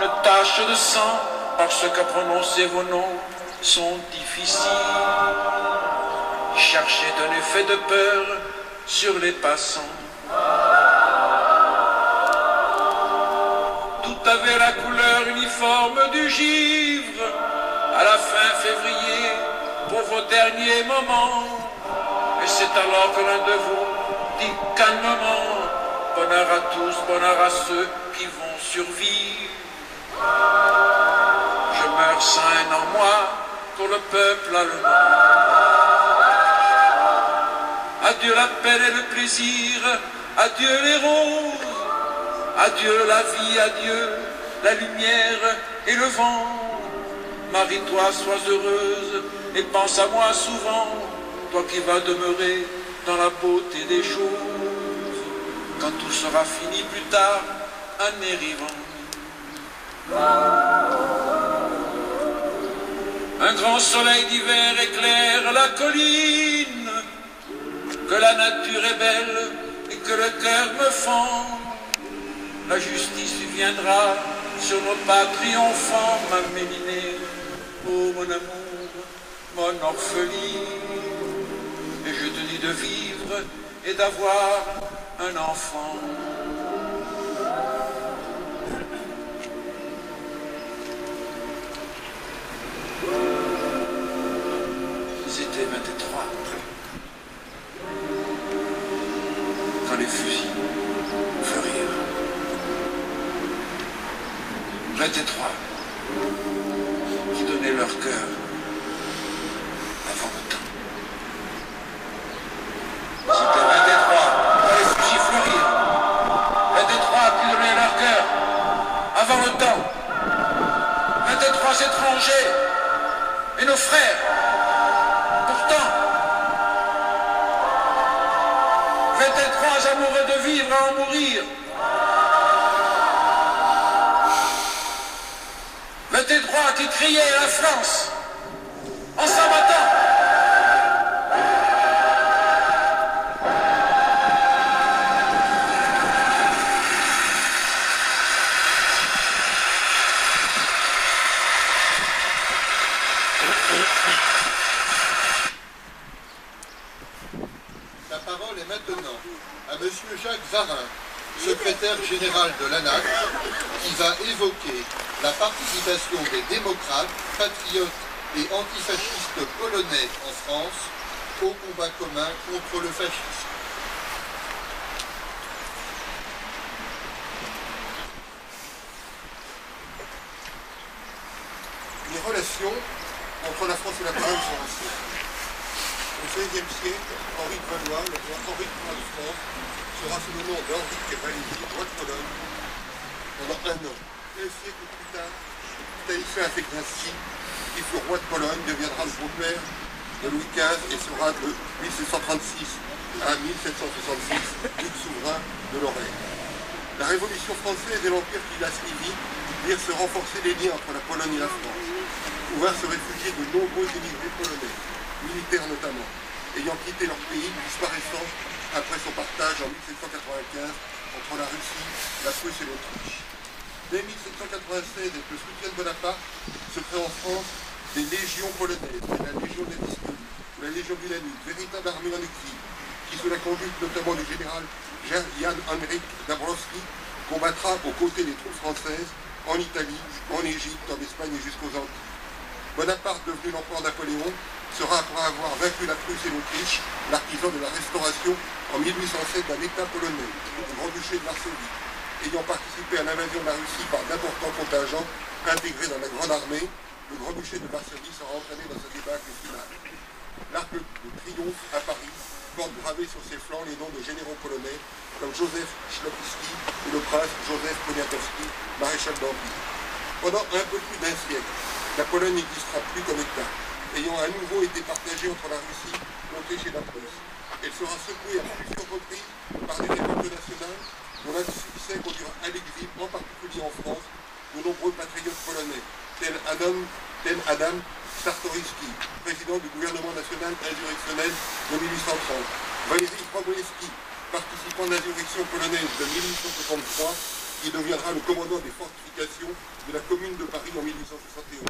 une tache de sang, parce qu'à prononcer vos noms sont difficiles. Cherchez un effet de peur sur les passants. Tout avait la couleur uniforme du givre. À la fin février, pour vos derniers moments. Et c'est alors que l'un de vous dit calmement: bonheur à tous, bonheur à ceux qui vont survivre. Je meurs sain en moi pour le peuple allemand. Adieu la peine et le plaisir, adieu les roses, adieu la vie, adieu la lumière et le vent. Marie-toi, sois heureuse et pense à moi souvent, toi qui vas demeurer dans la beauté des choses. Quand tout sera fini plus tard, année rivant. Un grand soleil d'hiver éclaire la colline, que la nature est belle et que le cœur me fend. La justice viendra sur nos pas triomphants, ma Mélinée, oh mon amour, mon orpheline. Et je te dis de vivre et d'avoir un enfant. C'était 23. Quand les fusils fleurirent. 23 qui donnaient leur cœur avant le temps. C'était 23 quand les fusils fleurirent. 23 qui donnaient leur cœur avant le temps. 23 étrangers et nos frères. Pourtant, 23 amoureux de vivre à en mourir. 23 qui criaient à la France en s'en battant. La parole est maintenant à Monsieur Jacques Varin, secrétaire général de l'ANAC, qui va évoquer la participation des démocrates, patriotes et antifascistes polonais en France au combat commun contre le fascisme. Les relations entre la France et la Pologne sont anciennes. Au XVIe siècle, Henri de Valois, le roi Henri III de France, sera sous le nom d'Henri Cavalier, roi de Pologne, pendant un an. Et un siècle plus tard, Stanisław Fedyński, qui fut roi de Pologne, deviendra le beau-père de Louis XV et sera de 1736 à 1766 duc souverain de Lorraine. La Révolution française et l'Empire qui l'a suivi virent se renforcer les liens entre la Pologne et la France, où vinrent se réfugier de nombreux émigrés polonais, militaires notamment, ayant quitté leur pays, disparaissant après son partage en 1795 entre la Russie, la Prusse et l'Autriche. Dès 1796, avec le soutien de Bonaparte, se créent en France des légions polonaises, la Légion des Vistuli, la Légion du Danube, véritable armée en équipe, qui sous la conduite notamment du général Jan Henryk Dąbrowski, combattra aux côtés des troupes françaises en Italie, en Égypte, en Espagne et jusqu'aux Antilles. Bonaparte, devenu l'empereur Napoléon, sera, après avoir vaincu la Prusse et l'Autriche, l'artisan de la restauration en 1807 d'un État polonais, le Grand-Duché de Varsovie, ayant participé à l'invasion de la Russie par d'importants contingents intégrés dans la Grande Armée. Le Grand-Duché de Varsovie sera entraîné dans sa débâcle finale. L'arc de triomphe à Paris porte gravé sur ses flancs les noms de généraux polonais comme Joseph Szlokowski ou le prince Joseph Poniatowski, maréchal d'Empire. Pendant un peu plus d'un siècle, la Pologne n'existera plus comme État, ayant à nouveau été partagée entre la Russie, l'Autriche et la Prusse. Elle sera secouée à plusieurs reprises par des révoltes nationales dont l'insuccès conduira à l'exil, en particulier en France, de nombreux patriotes polonais, tels Adam Czartoryski, président du gouvernement national insurrectionnel de 1830, Valéry Przemysłowski, participant à l'insurrection polonaise de 1863, Il deviendra le commandant des fortifications de la commune de Paris en 1871.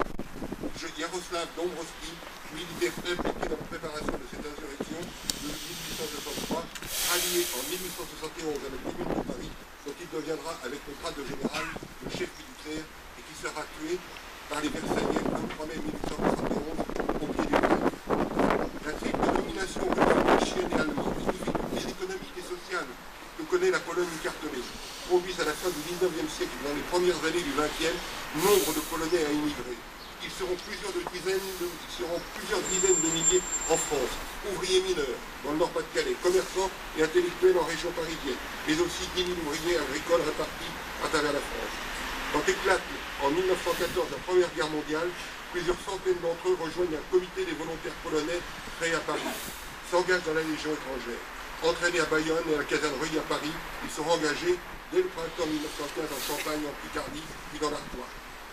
Jaroslav Dombrowski, militaire impliqué dans la préparation de cette insurrection de 1863, allié en 1871 à la commune de Paris, dont il deviendra avec le grade de général le chef militaire et qui sera tué par les Versaillais le 23 mai 1871 au pied du Rhin. La triple domination autrichienne et allemande, les difficultés économiques et sociales que connaît la Pologne écartelée, conduisent à la fin du XIXe siècle et dans les premières années du XXe, nombre de Polonais à immigrer. Ils seront plusieurs dizaines de milliers en France, ouvriers mineurs dans le Nord-Pas-de-Calais, commerçants et intellectuels en région parisienne, mais aussi 10 000 ouvriers agricoles répartis à travers la France. Quand éclate en 1914 la Première Guerre mondiale, plusieurs centaines d'entre eux rejoignent un comité des volontaires polonais créé à Paris, s'engagent dans la Légion étrangère. Entraînés à Bayonne et à la caserne Rueil à Paris, ils seront engagés dès le printemps 1915 en Champagne, en Picardie, puis dans l'Artois.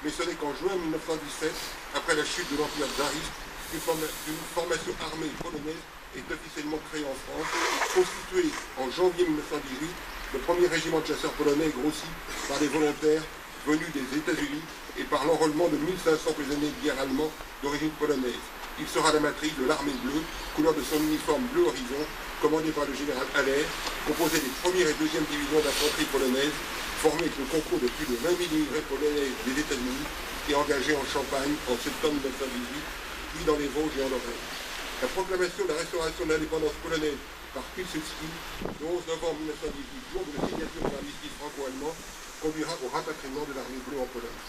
Mais ce n'est qu'en juin 1917, après la chute de l'Empire tsariste, qu'une formation armée polonaise est officiellement créée en France. Constituée en janvier 1918, le premier régiment de chasseurs polonais est grossi par des volontaires venus des États-Unis et par l'enrôlement de 1500 prisonniers de guerre allemands d'origine polonaise. Il sera la matrice de l'armée bleue, couleur de son uniforme bleu horizon, commandé par le général Haller, composé des 1ère et 2e divisions d'infanterie polonaise, formé avec le concours de plus de 20 000 immigrés polonais des États-Unis et engagé en Champagne en septembre 1918, puis dans les Vosges et en Lorraine. La proclamation de la restauration de l'indépendance polonaise par Pilsudski, le 11 novembre 1918, jour de la signature de l'armistice franco-allemand, conduira au rapatriement de l'armée bleue en Pologne.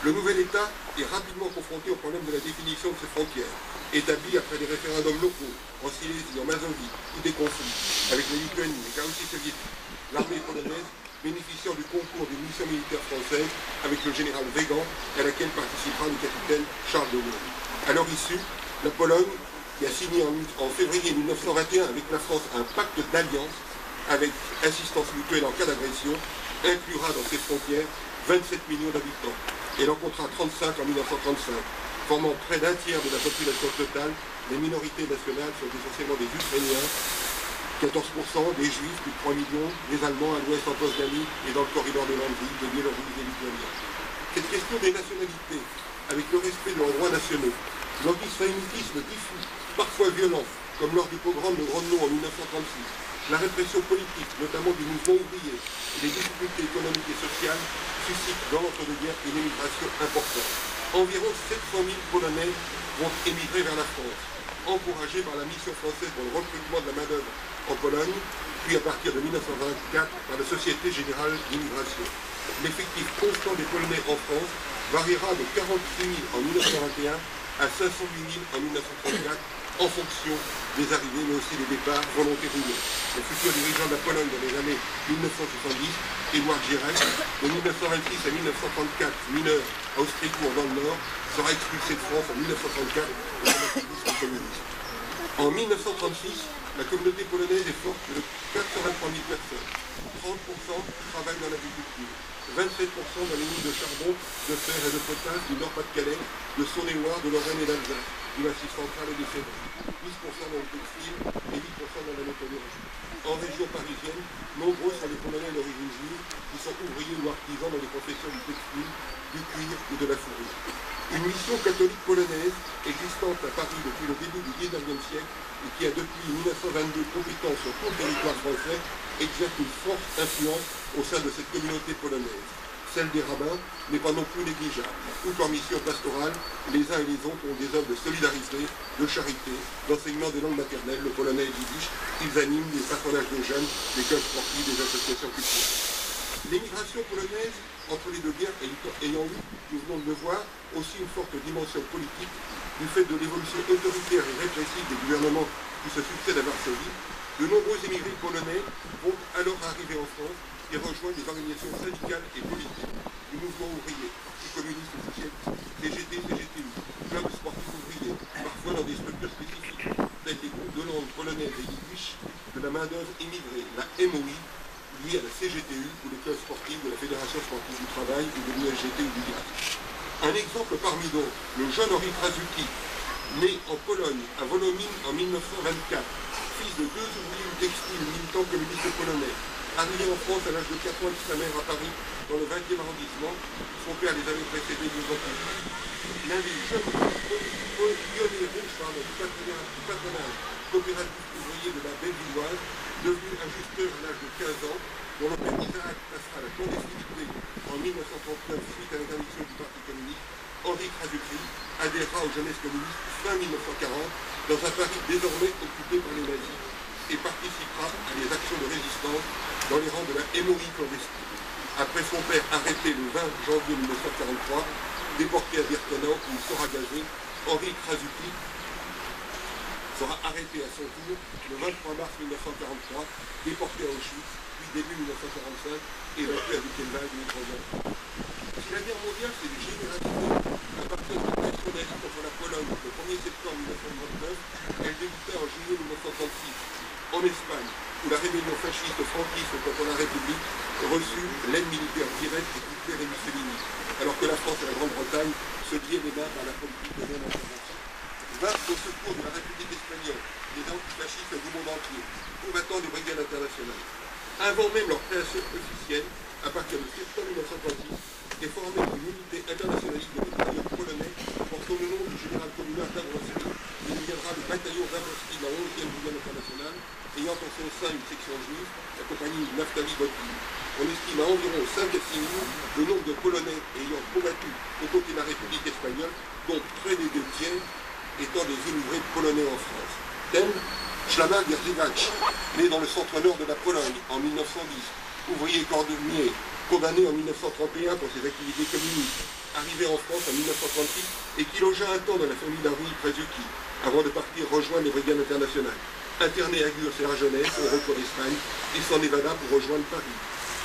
Le nouvel État est rapidement confronté au problème de la définition de ses frontières, établi après des référendums locaux en Silésie, en Mazovie ou des conflits avec la Lituanie, les cas aussi soviétiques. L'armée polonaise bénéficiant du concours des missions militaires françaises avec le général Weygand, à laquelle participera le capitaine Charles de Gaulle. À leur issue, la Pologne, qui a signé en février 1921 avec la France un pacte d'alliance avec assistance mutuelle en cas d'agression, inclura dans ses frontières 27 millions d'habitants. Elle en comptera 35 en 1935, formant près d'un tiers de la population totale. Les minorités nationales sont essentiellement des Ukrainiens, 14%, des Juifs, plus de 3 millions, des Allemands à l'ouest en Potsdamie et dans le corridor de Landry, des Biélorusses et des Lituaniens. Cette question des nationalités, avec le respect de leurs droits nationaux, l'antisémitisme diffus, parfois violent, comme lors du pogrom de Grodno en 1936, la répression politique, notamment du mouvement ouvrier, et les difficultés économiques et sociales suscitent dans l'entre-deux-guerres une émigration importante. Environ 700 000 Polonais vont émigrer vers la France, encouragés par la mission française pour le recrutement de la main-d'œuvre en Pologne, puis à partir de 1924 par la Société Générale d'Immigration. L'effectif constant des Polonais en France variera de 46 000 en 1921 à 508 000 en 1934, en fonction des arrivées, mais aussi des départs volontaires ou non. Le futur dirigeant de la Pologne dans les années 1970, Édouard Gierek, de 1926 à 1934, mineur à Austricourt dans le Nord, sera expulsé de France en 1934 au nationalisme communiste. En 1936, la communauté polonaise est forte de 83 000 personnes. 30% travaillent dans l'agriculture, 27% dans les mines de charbon, de fer et de potasse du Nord-Pas-de-Calais, de Saône-et-Loire, de Lorraine et d'Alsace, du Massif central et des Cévennes, 10% dans le textile et 8% dans la métallurgie. En région parisienne, nombreux sont les Polonais d'origine juive qui sont ouvriers ou artisans dans les professions du textile, du cuir ou de la fourrure. Une mission catholique polonaise, existante à Paris depuis le début du XIXe siècle et qui a depuis 1922 compétence sur tout le territoire français, exerce une forte influence au sein de cette communauté polonaise. Celle des rabbins n'est pas non plus négligeable. Tout en mission pastorale, les uns et les autres ont des œuvres de solidarité, de charité, d'enseignement des langues maternelles, le polonais et l'yiddish. Ils animent des patronages de jeunes, des clubs sportifs, des associations culturelles. L'émigration polonaise entre les deux guerres ayant eu, nous venons de le voir, aussi une forte dimension politique du fait de l'évolution autoritaire et répressive des gouvernements qui se succèdent à Varsovie. De nombreux émigrés polonais vont alors arriver en France et rejoindre les organisations syndicales et politiques du mouvement ouvrier, du communiste et socialiste, CGT, CGTU, clubs sportifs ouvriers, parfois dans des structures spécifiques, tels les groupes de langue polonaise et yiddish, de la main-d'œuvre immigrée, la MOI, liée à la CGTU ou les clubs sportifs de la Fédération sportive du travail ou de l'USGT ou du GRAC. Un exemple parmi d'autres, le jeune Henri Krasuki, né en Pologne, à Wołomin en 1924, fils de deux ouvriers textiles militants communistes polonais, Arrivé en France à l'âge de 4 ans avec sa mère à Paris, dans le 20e arrondissement, son père les avait précédés 2 ans plus tard. L'un des jeunes pionniers rouges du patronage coopératif ouvrier de la Bellevilloise, devenu ajusteur à l'âge de 15 ans, dont le père Isaac passera à la clandestinité en 1939 suite à l'interdiction du Parti communiste, Henri Krasucki adhérera aux jeunesses communistes fin 1940 dans un Paris désormais occupé par les nazis et participera à des actions de résistance dans les rangs de la hémorragie clandestine. Après son père arrêté le 20 janvier 1943, déporté à Birkenau où il sera gazé, Henri Krasucki sera arrêté à son tour le 23 mars 1943, déporté à Auschwitz, puis début 1945, évacué à Buchenwald et Troyen. Si la guerre mondiale s'est généralisée à partir de l'agression nazie contre la Pologne le 1er septembre 1939, elle débuta en juillet 1936, en Espagne, où la rébellion fasciste franquiste contre la République reçut l'aide militaire directe de Hitler et Mussolini, alors que la France et la Grande-Bretagne se liaient les mains par la politique de non-intervention. Vint au secours de la République espagnole, des antifascistes du monde entier, combattant des brigades internationales. Avant même leur création officielle, à partir de septembre 1936, est formée une unité internationaliste de mitrailleurs polonais portant le nom du général communard Dąbrowski, qui deviendra le bataillon Dąbrowski de la 11e brigade internationale, ayant en son sein une section juive, la compagnie Naftali Botvin. On estime à environ 5 à 6 000 le nombre de Polonais ayant combattu aux côtés de la République espagnole, dont près des 2 tiers étant des immigrés polonais en France. Tel Szlaman Gierziewicz, né dans le centre-nord de la Pologne en 1910, ouvrier cordonnier, condamné en 1931 pour ses activités communistes, arrivé en France en 1936 et qui logea un temps dans la famille d'Henri Krasucki, avant de partir rejoindre les brigades internationales. Interné à Gurs et à Jeunesse, au retour d'Espagne, il s'en évada pour rejoindre Paris.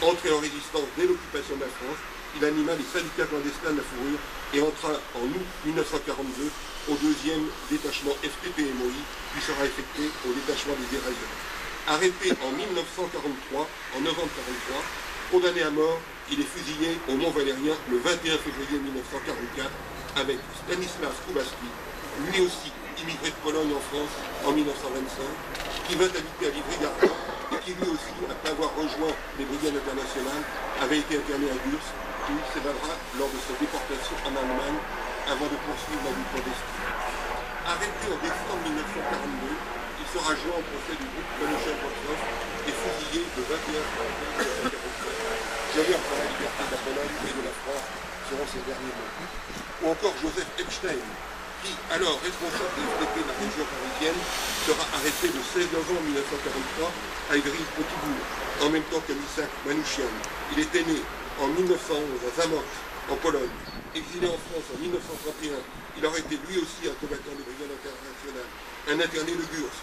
Entré en résistance dès l'occupation de la France, il anima les syndicats clandestins de la fourrure et entra en août 1942 au 2e détachement FTP-MOI, puis sera affecté au détachement des dérailleurs. Arrêté en 1943, en novembre 1943, condamné à mort, il est fusillé au Mont-Valérien le 21 février 1944 avec Stanisław Kubacki, lui aussi immigré de Pologne en France en 1925, qui vint habiter à Livry-Gargan et qui lui aussi, après avoir rejoint les brigades internationales, avait été interné à Gurs, où il s'évadera lors de sa déportation en Allemagne avant de poursuivre la vie clandestine. Arrêté en décembre 1942, il sera joint au procès du groupe Manouchian-Boksov et fusillé le 21 février 1945. Geler pour la liberté de la Pologne et de la France seront ses derniers mots. Ou encore Joseph Epstein, qui, alors responsable des FDP de la région parisienne, sera arrêté le 16 novembre 1943 à Ivry-Pottibourg, en même temps que Misak Manouchian. Il était né en 1911 à Zamość, en Pologne. Exilé en France en 1931, il aurait été lui aussi un combattant des brigades internationales, un interné de Gurs.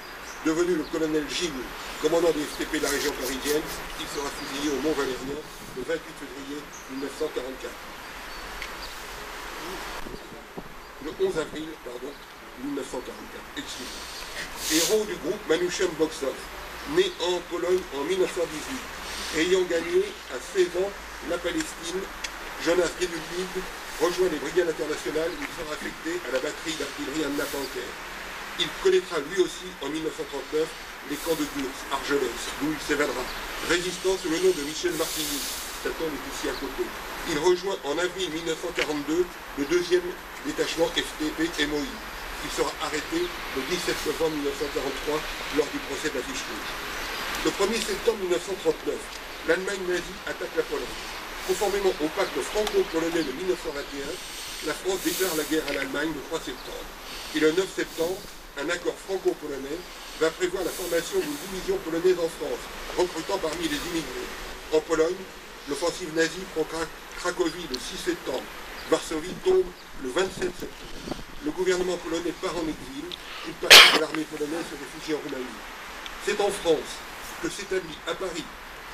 Devenu le colonel Gilles, commandant des FTP de la région parisienne, il sera fusillé au Mont-Valérien le 28 février 1944. Le 11 avril 1944. Héros du groupe Manouchian-Boksov, né en Pologne en 1918, ayant gagné à 16 ans la Palestine, Jonas Geduldig rejoint les brigades internationales où il sera affecté à la batterie d'artillerie Anna Panker. Il connaîtra lui aussi en 1939 les camps de Gurs, Argelès, d'où il s'évadera. Résistant sous le nom de Michel Martigny, sa tombe est ici à côté. Il rejoint en avril 1942 le 2e détachement FTP-MOI. Il sera arrêté le 17 novembre 1943 lors du procès de la Fiche Rouge. Le 1er septembre 1939, l'Allemagne nazie attaque la Pologne. Conformément au pacte franco-polonais de 1921, la France déclare la guerre à l'Allemagne le 3 septembre. Et le 9 septembre, un accord franco-polonais va prévoir la formation d'une division polonaise en France, recrutant parmi les immigrés. En Pologne, l'offensive nazie prend Cracovie le 6 septembre. Varsovie tombe le 27 septembre. Le gouvernement polonais part en exil, une partie de l'armée polonaise se réfugie en Roumanie. C'est en France que s'établit à Paris,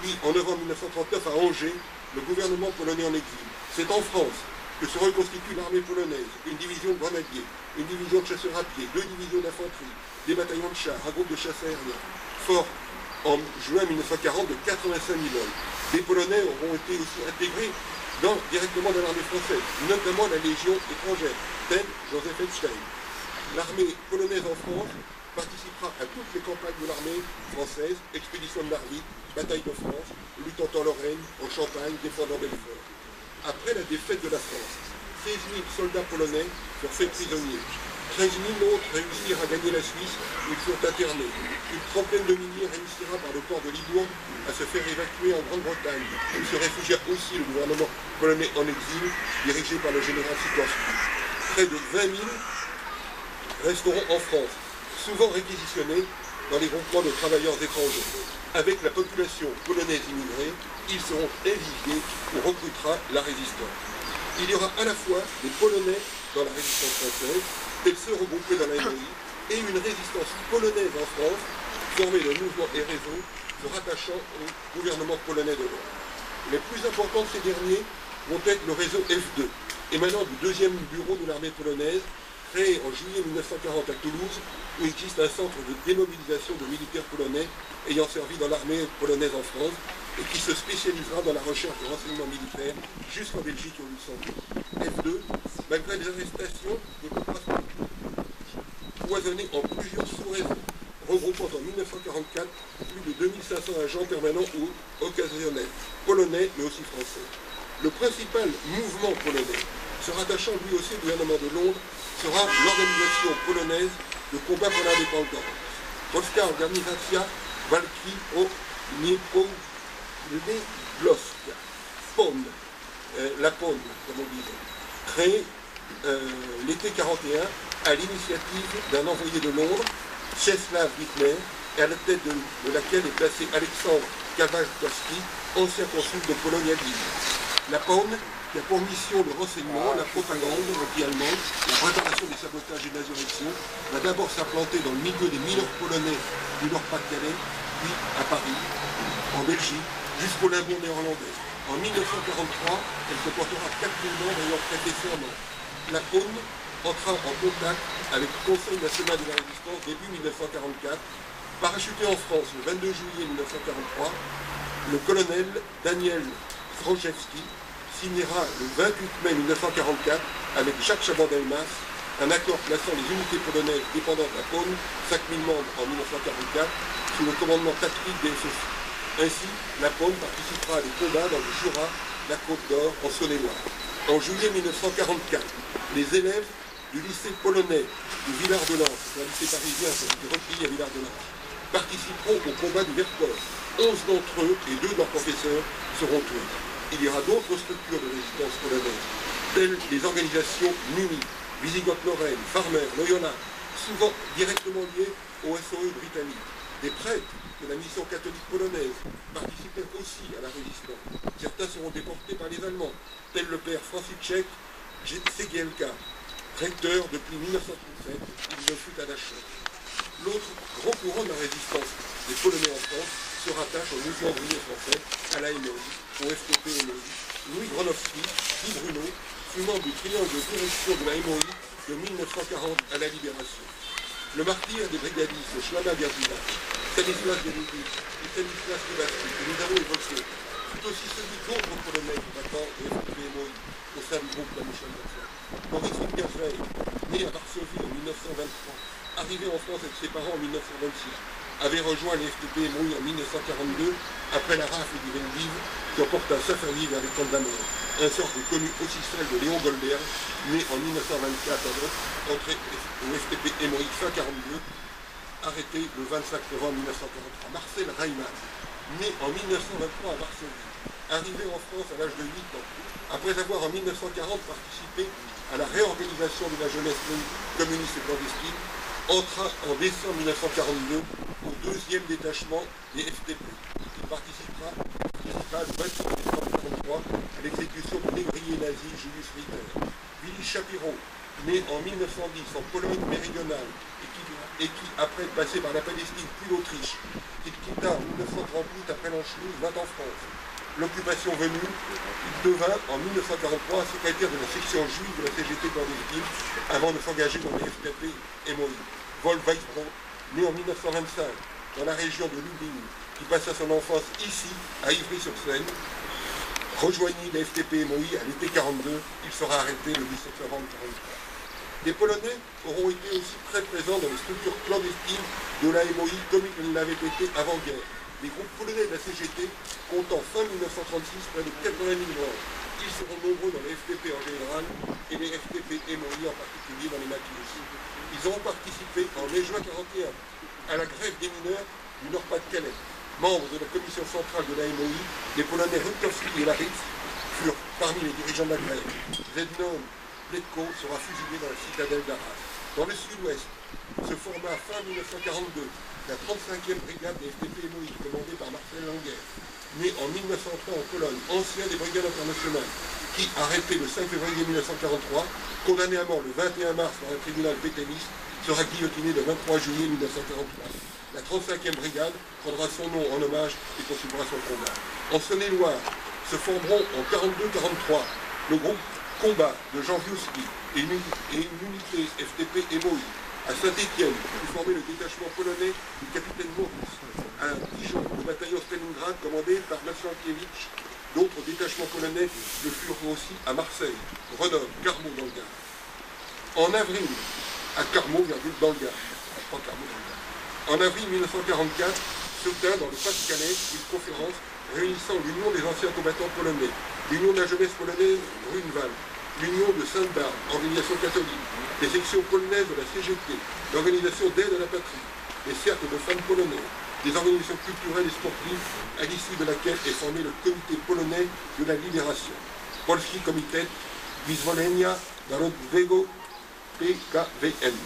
puis en novembre 1939 à Angers, le gouvernement polonais en exil. C'est en France que se reconstitue l'armée polonaise, une division de grenadiers, une division de chasseurs à pied, 2 divisions d'infanterie, des bataillons de chars, un groupe de chasse aériens, fort en juin 1940 de 85 000 hommes. Des Polonais auront été aussi intégrés directement dans l'armée française, notamment la Légion étrangère, tel Joseph Epstein. L'armée polonaise en France participera à toutes les campagnes de l'armée française, expédition de Narvik, bataille de France, luttant en Lorraine, en Champagne, défendant Belfort. Après la défaite de la France, 16 000 soldats polonais furent faits prisonniers. 13 000 autres réussirent à gagner la Suisse où ils furent internés. Une trentaine de milliers réussira par le port de Libourne à se faire évacuer en Grande-Bretagne, où se réfugia aussi le gouvernement polonais en exil, dirigé par le général Sikorski. Près de 20 000 resteront en France, souvent réquisitionnés dans les groupements de travailleurs étrangers. Avec la population polonaise immigrée, ils seront invités où recrutera la résistance. Il y aura à la fois des Polonais dans la résistance française, tels ceux regroupés dans la MOI, et une résistance polonaise en France, formée de mouvements et réseaux se rattachant au gouvernement polonais de Londres. Les plus importants de ces derniers vont être le réseau F2, émanant du 2e bureau de l'armée polonaise, créé en juillet 1940 à Toulouse, où existe un centre de démobilisation de militaires polonais ayant servi dans l'armée polonaise en France et qui se spécialisera dans la recherche de renseignements militaires jusqu'en Belgique et au Luxembourg. F2, malgré les arrestations, ne peut pas cloisonner en plusieurs sous-réseaux, regroupant en 1944 plus de 2500 agents permanents ou occasionnels, polonais mais aussi français. Le principal mouvement polonais, se rattachant lui aussi au gouvernement de Londres, sera l'organisation polonaise de combat pour l'indépendance. Polska Organizacja Walki o Niepodległość, PON, la PON, comme on disait, créée l'été 41 à l'initiative d'un envoyé de Londres, Czesław Wittner, et à la tête de laquelle est placé Alexandre Kawalkowski, ancien consul de Pologne à Lille. La PON, qui a pour mission le renseignement, la propagande anti-allemande, la préparation des sabotages et de l'insurrection, va d'abord s'implanter dans le milieu des mineurs polonais du Nord-Pas-de-Calais, puis à Paris, en Belgique, jusqu'au Limbourg néerlandais. En 1943, elle comportera 4 000 membres ayant prêté serment. La PON entra en contact avec le Conseil national de la résistance début 1944. Parachuté en France le 22 juillet 1943, le colonel Daniel Zdrojewski signera le 28 mai 1944 avec Jacques Chaban-Delmas un accord plaçant les unités polonaises dépendantes de la PON, 5000 membres en 1944, sous le commandement tactique des SSI. Ainsi, la PON participera à des combats dans le Jura, la Côte d'Or, en Saône-et-Loire. En juillet 1944, les élèves du lycée polonais de Villard-de-Lans, un lycée parisien qui a été replié à Villard-de-Lans, participeront au combat du Vercors. 11 d'entre eux et 2 de leurs professeurs seront tués. Il y aura d'autres structures de résistance polonaise, telles les organisations MUNI, Visigoth-Lorraine, Farmer, Loyola, souvent directement liées au SOE britannique. Des prêtres de la mission catholique polonaise participèrent aussi à la résistance. Certains seront déportés par les Allemands, tel le père Franciszek Cegielka, recteur depuis 1937, où il ne fut à la chasse. L'autre grand courant de la résistance des Polonais en France se rattache au mouvement ouvrier français, à la MOI, au FTP MOI. Louis Gronowski, dit Bruno, fut membre du triangle de direction de la MOI de 1940 à la Libération. Le martyr des brigadistes Szlama Gazina, Stanislas Deludy et Stanislas Kubacki, que nous avons évoqué, fut aussi celui d'autres Polonais combattants de FTP MOI au sein du groupe La Michel Martin. Maurice Wittgenstein, né à Varsovie en 1923, arrivé en France avec ses parents en 1926, avait rejoint les FTP MOI en 1942 après la rafle du Veldiv qui emporta Saint-Ferny vers les camps de la mort. Un sort connu aussi celle de Léon Goldberg, né en 1924 à Londres, entré au FTP MOI fin 42, arrêté le 25 novembre 1943. Marcel Reimann, né en 1923 à Varsovie, arrivé en France à l'âge de 8 ans, après avoir en 1940 participé à la réorganisation de la jeunesse communiste et clandestine, entra en décembre 1942 au 2e détachement des FTP. Il participera le 28 décembre 1943 à l'exécution du négrier nazi Julius Ritter. Willy Shapiro, né en 1910 en Pologne méridionale et qui, après être passé par la Palestine puis l'Autriche, il quitta en 1938 après l'Anschluss, vint en France. L'occupation venue, il devint en 1943 secrétaire de la section juive de la CGT clandestine avant de s'engager dans les FTP MOI. Wolf Weisbrot, né en 1925 dans la région de Lublin, qui passa son enfance ici, à Ivry-sur-Seine, rejoignit les FTP MOI à l'été 42. Il sera arrêté le 17 novembre 1943. Les Polonais auront été aussi très présents dans les structures clandestines de la MOI comme ils l'avaient été avant-guerre. Les groupes polonais de la CGT comptant fin 1936 près de 80 000 morts. Ils seront nombreux dans les FTP en général et les FTP MOI en particulier dans les maquis. Ils auront participé en mai-juin 1941 à la grève des mineurs du Nord-Pas-de-Calais. Membres de la commission centrale de la MOI, les Polonais Rutkowski et Laritz furent parmi les dirigeants de la grève. Zednon Pletko sera fusillé dans la citadelle d'Arras. Dans le sud-ouest, se forma fin 1942 la 35e brigade des FTP MOI, commandée par Marcel Langer, né en 1903 en Pologne, ancien des brigades internationales, qui, arrêté le 5 février 1943, condamné à mort le 21 mars par un tribunal pétainiste, sera guillotiné le 23 juillet 1943. La 35e brigade prendra son nom en hommage et poursuivra son combat. En Saône-et-Loire se formeront en 42-43 le groupe Combat de Jean Viuski et une unité FTP MOI. À Saint-Étienne, fut formé le détachement polonais du capitaine Maurice. À Dijon, le bataillon Stalingrad commandé par Machankiewicz. D'autres détachements polonais le furent aussi à Marseille, Grenoble, Carmaux dans le Gard. En avril, à Carmaux, dans le Gard. Pas Carmaux dans le Gard. En avril 1944, se tint dans le Pas-de-Calais une conférence réunissant l'Union des anciens combattants polonais, l'Union de la jeunesse polonaise Grunwald, l'Union de Sainte-Barbe, organisation catholique, les sections polonaises de la CGT, l'organisation d'aide à la patrie, les cercles de femmes polonaises, des organisations culturelles et sportives, à l'issue de laquelle est formé le comité polonais de la libération, Polski Komitet Wyzwolenia Narodowego PKWN,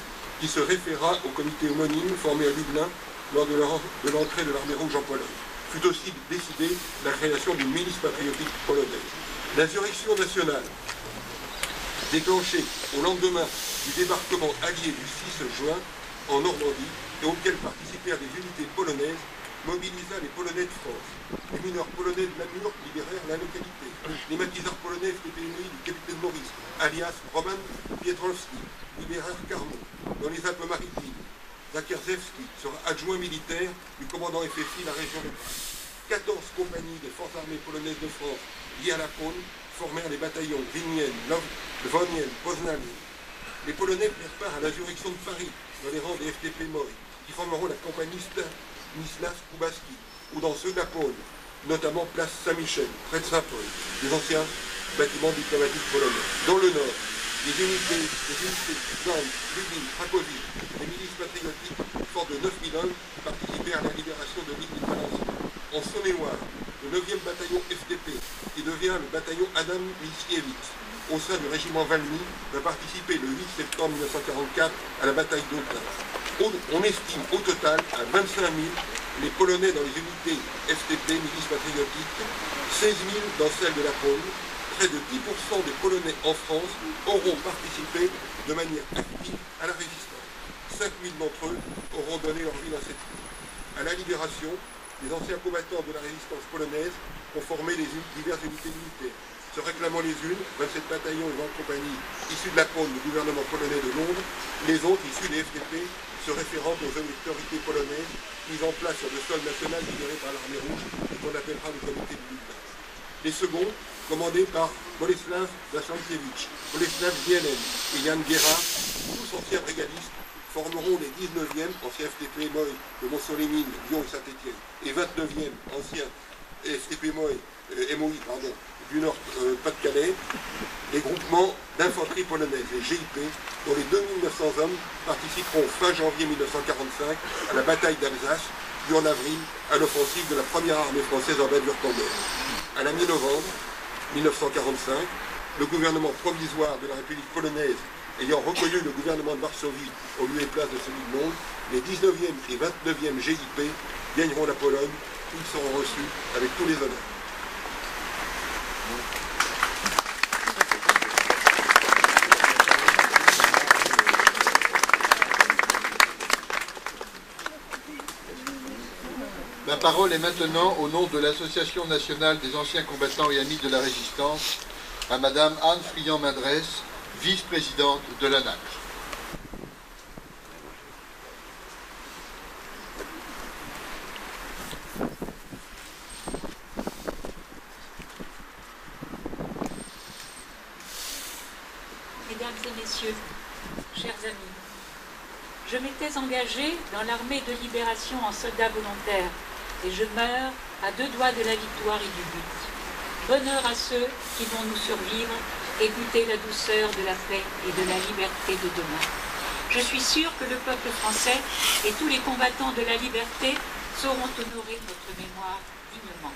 qui se référa au comité homonyme formé à Lublin lors de l'entrée de l'armée rouge en Pologne. Fut aussi décidée la création d'une milice patriotique polonaise. L'insurrection nationale, déclenchée au lendemain du débarquement allié du 6 juin en Normandie et auquel participèrent des unités polonaises, mobilisa les Polonais de France. Les mineurs polonais de Namur libérèrent la localité. Les maquisards polonais FTP-MOI du capitaine Maurice, alias Roman Pietrowski, libérèrent Carmaux. Dans les Alpes-Maritimes, Zakerzewski sera adjoint militaire du commandant FFI la région de Prague. 14 compagnies des forces armées polonaises de France liées à la Pôle formèrent les bataillons Winien, Lwonien, Poznań. Les Polonais prirent part à l'insurrection de Paris dans les rangs des FTP-MOI, qui formeront la compagnie Stanislas Kubaski, ou dans ceux de la Pôle, notamment place Saint-Michel, près de Saint-Paul, les anciens bâtiments diplomatiques polonais. Dans le nord, les unités Gand, Lubin, Cracovie, les milices patriotiques fortes de 9000 hommes participèrent à la libération de l'île de Valenciennes. En Saône-et-Loire, le 9e bataillon FTP, qui devient le bataillon Adam Mickiewicz, au sein du régiment Valmy, va participer le 8 septembre 1944 à la bataille d'Autun. On estime au total à 25 000 les Polonais dans les unités FTP, milices patriotiques, 16 000 dans celles de la Pôle. Près de 10% des Polonais en France auront participé de manière active à la résistance. 5 000 d'entre eux auront donné leur vie dans cette lutte. À la libération, les anciens combattants de la résistance polonaise ont formé les diverses unités militaires, se réclamant les unes, 27 bataillons et 20 compagnies issus de la Pôle du gouvernement polonais de Londres, les autres issus des FTP, se référant aux autorités polonaises mises en place sur le sol national libéré par l'armée rouge et qu'on appellera le comité de Lublin. Les seconds, commandés par Boleslav Machankiewicz, Boleslav Bielen et Jan Guerra, tous anciens brigadistes, formeront les 19e anciens FTP-MOI de Montceau-les-Mines, Lyon et Saint-Étienne, et 29e anciens FTP-MOI du Nord Pas-de-Calais, les groupements d'infanterie polonaise, les GIP, dont les 2900 hommes participeront fin janvier 1945 à la bataille d'Alsace, puis en avril à l'offensive de la première armée française en Bade-Wurtemberg. À la mi-novembre 1945, le gouvernement provisoire de la République polonaise ayant reconnu le gouvernement de Varsovie au lieu et place de celui de Londres, les 19e et 29e GIP gagneront la Pologne, où ils seront reçus avec tous les honneurs. La parole est maintenant, au nom de l'Association nationale des anciens combattants et amis de la Résistance, à Madame Anne Friand-Madresse, vice-présidente de l'ANAC. Mesdames et messieurs, chers amis, je m'étais engagé dans l'armée de libération en soldat volontaire et je meurs à 2 doigts de la victoire et du but. Bonheur à ceux qui vont nous survivre et goûter la douceur de la paix et de la liberté de demain. Je suis sûre que le peuple français et tous les combattants de la liberté sauront honorer notre mémoire dignement.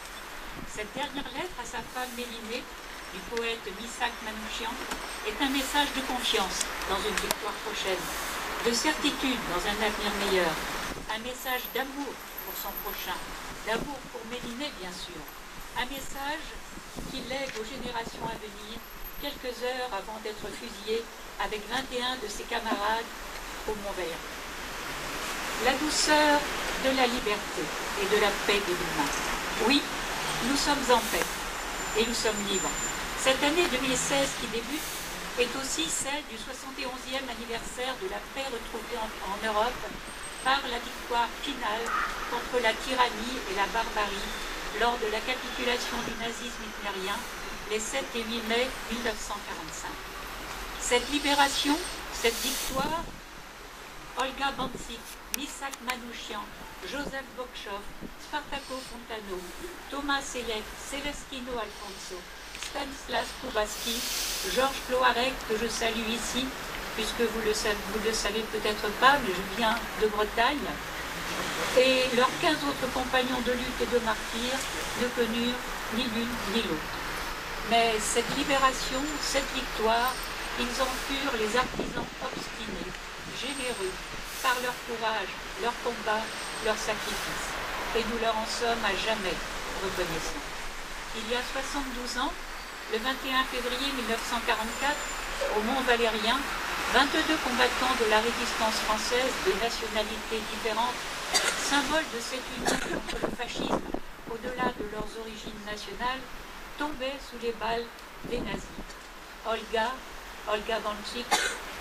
Cette dernière lettre à sa femme Mélinée, du poète Missak Manouchian, est un message de confiance dans une victoire prochaine, de certitude dans un avenir meilleur, un message d'amour pour son prochain, d'amour pour Mélinée bien sûr, un message qu'il lègue aux générations à venir, quelques heures avant d'être fusillé avec 21 de ses camarades au Mont-Valérien. La douceur de la liberté et de la paix de demain. Oui, nous sommes en paix et nous sommes libres. Cette année 2016 qui débute est aussi celle du 71e anniversaire de la paix retrouvée en Europe par la victoire finale contre la tyrannie et la barbarie lors de la capitulation du nazisme hitlérien les 7 et 8 mai 1945. Cette libération, cette victoire, Olga Bancic, Missak Manouchian, Joseph Bokchov, Spartaco Fontano, Thomas Selleck, Celestino Alfonso, Stanislas Kubaski, Georges Cloarec, que je salue ici, puisque vous le savez peut-être pas, mais je viens de Bretagne, et leurs 15 autres compagnons de lutte et de martyrs ne connurent ni l'une ni l'autre. Mais cette libération, cette victoire, ils en furent les artisans obstinés, généreux, par leur courage, leur combat, leur sacrifice. Et nous leur en sommes à jamais reconnaissants. Il y a 72 ans, le 21 février 1944, au Mont-Valérien, 22 combattants de la résistance française de nationalités différentes, symboles de cette union contre le fascisme, au-delà de leurs origines nationales, tombaient sous les balles des nazis. Olga Bancic,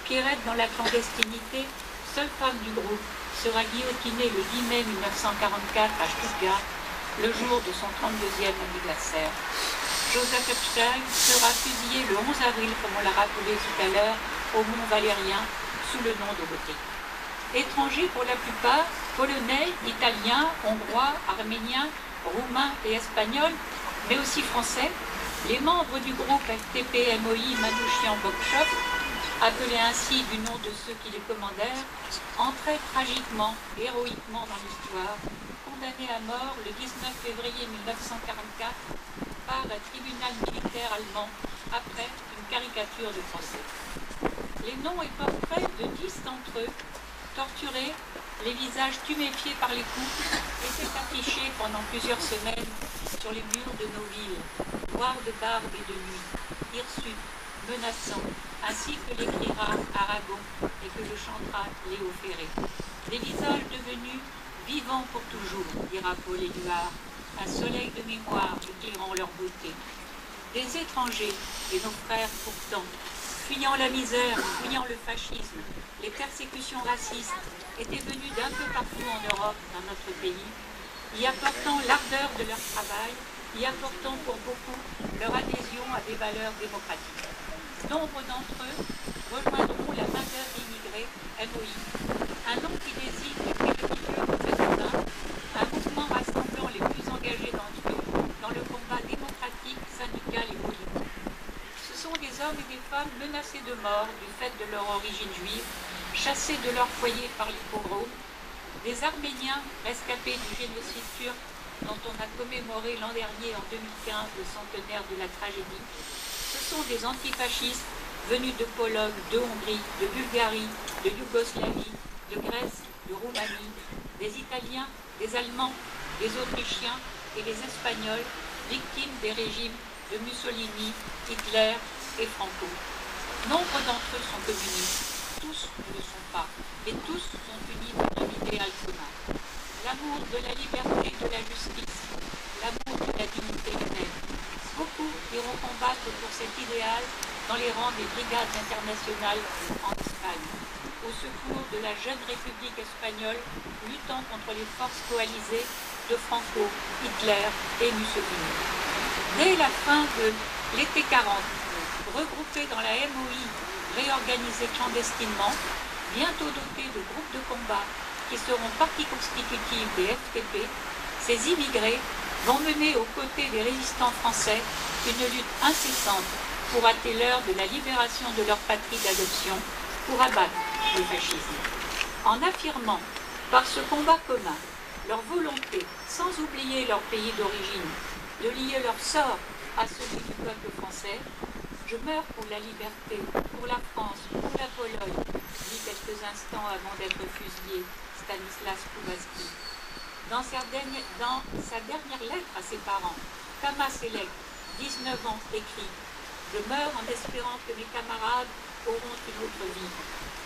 Pierrette dans la clandestinité, seule femme du groupe, sera guillotinée le 10 mai 1944 à Stuttgart, le jour de son 32e anniversaire. Joseph Epstein sera fusillé le 11 avril, comme on l'a rappelé tout à l'heure, au Mont-Valérien, sous le nom de Dorothée. Étrangers pour la plupart, polonais, italiens, hongrois, arméniens, roumains et espagnols, mais aussi français, les membres du groupe FTP-MOI Manouchian-Bokchov, appelés ainsi du nom de ceux qui les commandèrent, entraient tragiquement, héroïquement dans l'histoire, condamnés à mort le 19 février 1944 par un tribunal militaire allemand après une caricature de procès. Les noms et portraits de 10 d'entre eux, torturés, les visages tuméfiés par les coups, étaient affichés pendant plusieurs semaines sur les murs de nos villes, noirs de barbe et de nuit, hirsutes, menaçants, ainsi que l'écrira Aragon et que le chantera Léo Ferré. Des visages devenus vivants pour toujours, dira Paul Éluard, un soleil de mémoire éclairant leur beauté. Des étrangers, et nos frères pourtant, fuyant la misère, fuyant le fascisme, les persécutions racistes, étaient venus d'un peu partout en Europe, dans notre pays, y apportant l'ardeur de leur travail, y apportant pour beaucoup leur adhésion à des valeurs démocratiques. Nombre d'entre eux rejoindront la main-d'œuvre immigrée, MOI, un nom qui désigne depuis le milieu du féminin, un mouvement rassemblant les plus engagés d'entre eux dans le combat démocratique, syndical et politique. Ce sont des hommes et des femmes menacés de mort du fait de leur origine juive, chassés de leur foyer par les pogroms, des Arméniens rescapés du génocide turc dont on a commémoré l'an dernier en 2015 le centenaire de la tragédie. Ce sont des antifascistes venus de Pologne, de Hongrie, de Bulgarie, de Yougoslavie, de Grèce, de Roumanie, des Italiens, des Allemands, des Autrichiens et des Espagnols, victimes des régimes de Mussolini, Hitler et Franco. Nombre d'entre eux sont communistes, tous ne le sont pas, et tous sont unis par un idéal commun. L'amour de la liberté et de la justice, l'amour de la dignité humaine. Beaucoup iront combattre pour cet idéal dans les rangs des brigades internationales en Espagne, au secours de la jeune République espagnole luttant contre les forces coalisées de Franco, Hitler et Mussolini. Dès la fin de l'été 40, regroupés dans la MOI réorganisés clandestinement, bientôt dotés de groupes de combat qui seront partie constitutive des FTP, ces immigrés vont mener aux côtés des résistants français une lutte incessante pour hâter l'heure de la libération de leur patrie d'adoption, pour abattre le fascisme. En affirmant par ce combat commun leur volonté, sans oublier leur pays d'origine, de lier leur sort à celui du peuple français, je meurs pour la liberté, pour la France, pour la Pologne, dit quelques instants avant d'être fusillé Stanislas Kowalski. Dans sa dernière lettre à ses parents, Kama Selek, 19 ans, écrit « Je meurs en espérant que mes camarades auront une autre vie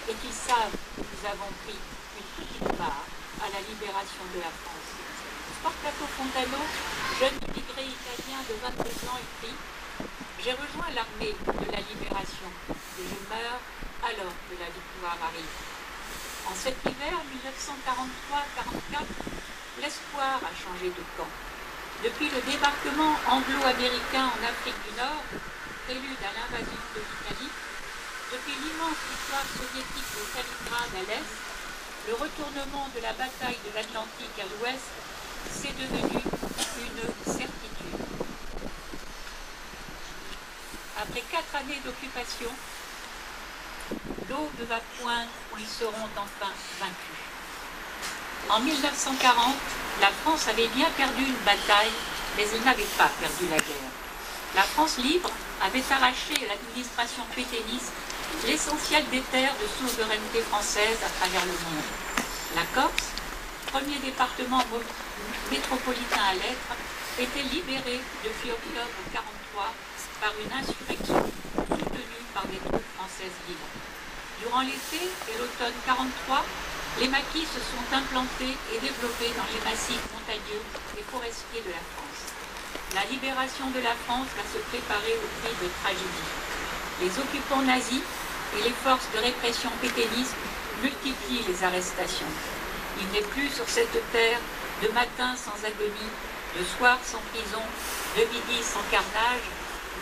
et qu'ils savent que nous avons pris une petite part à la libération de la France. » Spartaco Fontano, jeune immigré italien de 22 ans, écrit « J'ai rejoint l'armée de la libération et je meurs alors que la victoire arrive. » En cet hiver 1943-44, l'espoir a changé de camp. Depuis le débarquement anglo-américain en Afrique du Nord, prélude à l'invasion de l'Italie, depuis l'immense victoire soviétique de Stalingrad à l'Est, le retournement de la bataille de l'Atlantique à l'Ouest, c'est devenu une certitude. Après 4 années d'occupation, l'aube va poindre où ils seront enfin vaincus. En 1940, la France avait bien perdu une bataille, mais elle n'avait pas perdu la guerre. La France libre avait arraché à l'administration pétainiste l'essentiel des terres de souveraineté française à travers le monde. La Corse, premier département métropolitain à l'être, était libérée depuis octobre 1943 par une insurrection soutenue par des troupes françaises libres. Durant l'été et l'automne 1943, les maquis se sont implantés et développés dans les massifs montagneux et forestiers de la France. La libération de la France va se préparer au prix de tragédies. Les occupants nazis et les forces de répression pétainistes multiplient les arrestations. Il n'est plus sur cette terre de matin sans agonie, de soir sans prison, de midi sans carnage,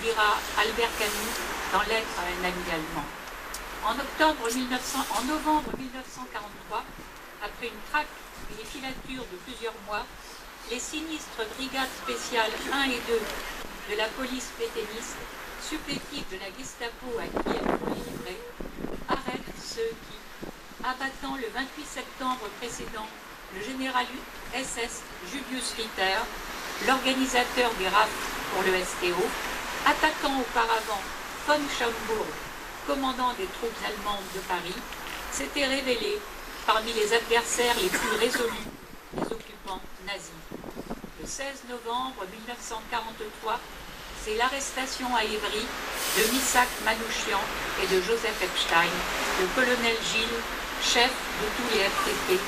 dira Albert Camus dans Lettre à un ami allemand. En novembre 1943, après une traque et des filatures de plusieurs mois, les sinistres brigades spéciales 1 et 2 de la police pétainiste, supplétifs de la Gestapo à qui elles font les livrets, arrêtent ceux qui, abattant le 28 septembre précédent le général SS Julius Ritter, l'organisateur des rafles pour le STO, attaquant auparavant von Schaumburg, commandant des troupes allemandes de Paris, s'était révélé parmi les adversaires les plus résolus des occupants nazis. Le 16 novembre 1943, c'est l'arrestation à Évry de Missak Manouchian et de Joseph Epstein, le colonel Gilles, chef de tous les FTP,